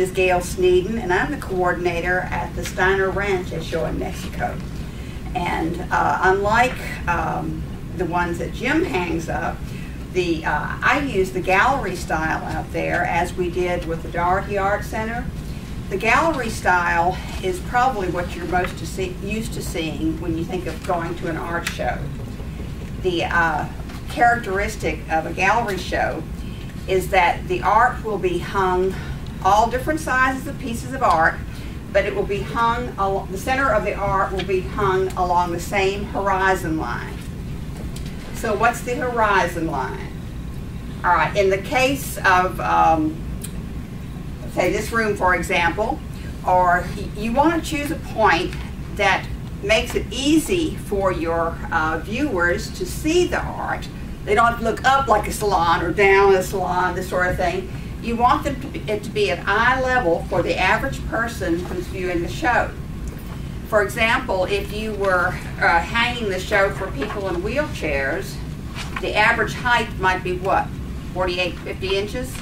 is Gail Sneeden, and I'm the coordinator at the Steiner Ranch at Show in Mexico. And unlike the ones that Jim hangs up, I use the gallery style out there, as we did with the Doherty Art Center. The gallery style is probably what you're most used to seeing when you think of going to an art show. The characteristic of a gallery show is that the art will be hung, all different sizes of pieces of art, but it will be hung, the center of the art will be hung along the same horizon line. So what's the horizon line? All right, in the case of, say this room, for example, or you want to choose a point that makes it easy for your viewers to see the art. They don't have to look up like a salon or down a salon, this sort of thing. You want it to be at eye level for the average person who's viewing the show. For example, if you were hanging the show for people in wheelchairs, the average height might be what, 48, 50 inches?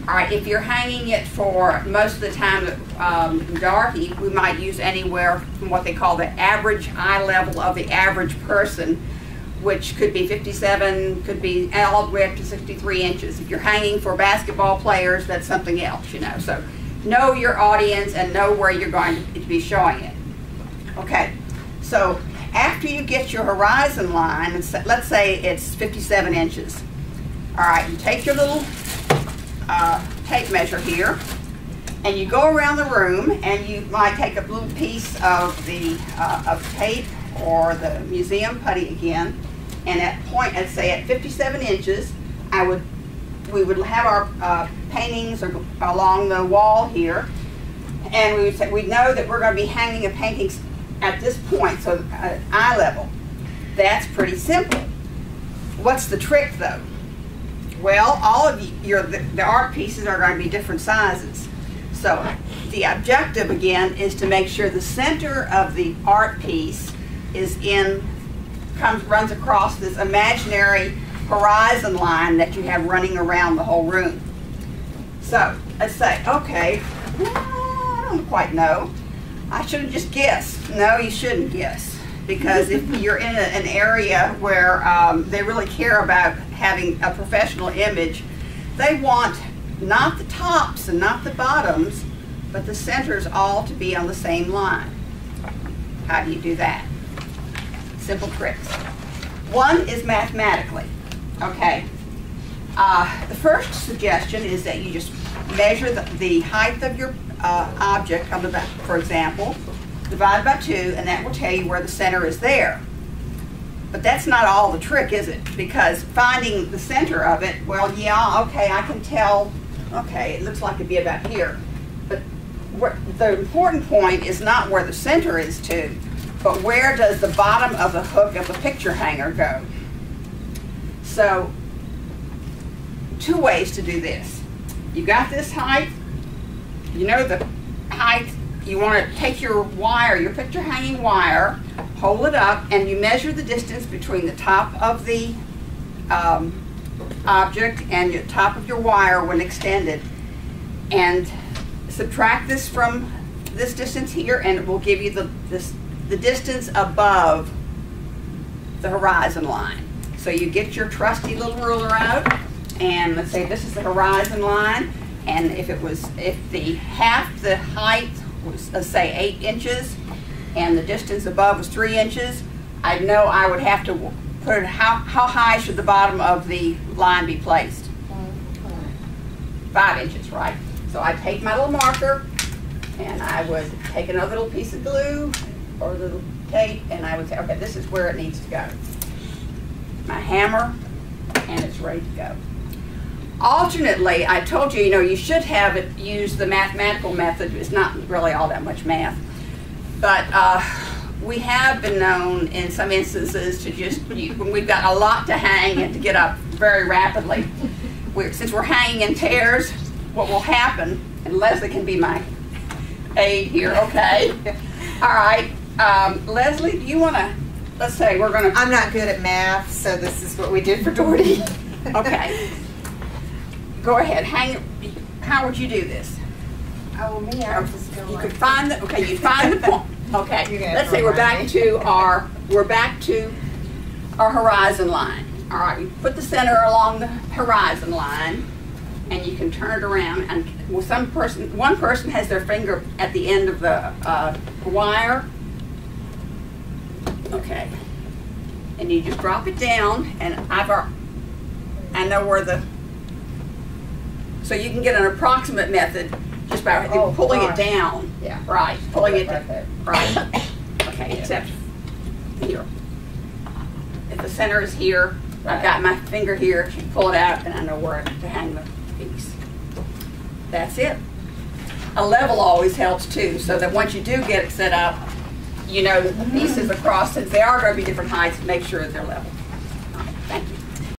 All right, if you're hanging it for most of the time at Doherty, we might use anywhere from what they call the average eye level of the average person, which could be 57, could be all the way up to 63 inches. If you're hanging for basketball players, that's something else, you know. So know your audience and know where you're going to be showing it. Okay, so after you get your horizon line, let's say it's 57 inches. All right, you take your little tape measure here, and you go around the room, and you might take a little piece of the tape or the museum putty again, and at point, let's say at 57 inches, we would have our paintings along the wall here, and we would say, we know that we're going to be hanging a painting at this point, so eye level. That's pretty simple. What's the trick though? Well, all of the art pieces are going to be different sizes. So the objective again is to make sure the center of the art piece is runs across this imaginary horizon line that you have running around the whole room. So let's say, okay, I don't quite know. I should have just guessed. No, you shouldn't guess, because if you're in an area where they really care about having a professional image, they want not the tops and not the bottoms, but the centers all to be on the same line. How do you do that? Simple tricks. One is mathematically. Okay. The first suggestion is that you just measure the height of your object on the back, for example, divide by 2, and that will tell you where the center is there. But that's not all the trick, is it? Because finding the center of it, well, yeah, okay, I can tell, okay, it looks like it'd be about here. But the important point is not where the center is to, but where does the bottom of the hook of the picture hanger go? So, 2 ways to do this. You got this height, you know the height, you want to take your wire, your picture hanging wire, hold it up, and you measure the distance between the top of the object and the top of your wire when extended, and subtract this from this distance here, and it will give you the distance above the horizon line. So you get your trusty little ruler out, and let's say this is the horizon line, and if half the height was, let's say, 8 inches, and the distance above was 3 inches, I know I would have to put it, how high should the bottom of the line be placed? 5 inches, right? So I take my little marker, and I would take another little piece of glue or a little tape, and I would say, okay, this is where it needs to go. My hammer, and it's ready to go. Alternately, I told you, you should have it use the mathematical method. It's not really all that much math. But we have been known in some instances to just, when we've got a lot to hang and to get up very rapidly, since we're hanging in pairs, what will happen, and Leslie can be my aid here, okay? All right, Leslie, do you want to, let's say we're going to... I'm not good at math, so this is what we did for Doherty. Okay. Go ahead, hang it. How would you do this? Oh, me, I was just going You like can find the, okay, you find the point. You're Okay, gonna have let's to say we're remind back me. to our horizon line. All right, you put the center along the horizon line, and you can turn it around. And well, one person has their finger at the end of the wire. Okay, and you just drop it down, and I know where the. So you can get an approximate method just by pulling it down. Yeah. Right, pulling it right down. there. Right. Okay, except here. If the center is here, I've got my finger here. You pull it out, and I know where to hang the piece. That's it. A level always helps too, so that once you do get it set up, you know that the pieces across, since they are going to be different heights, make sure that they're level.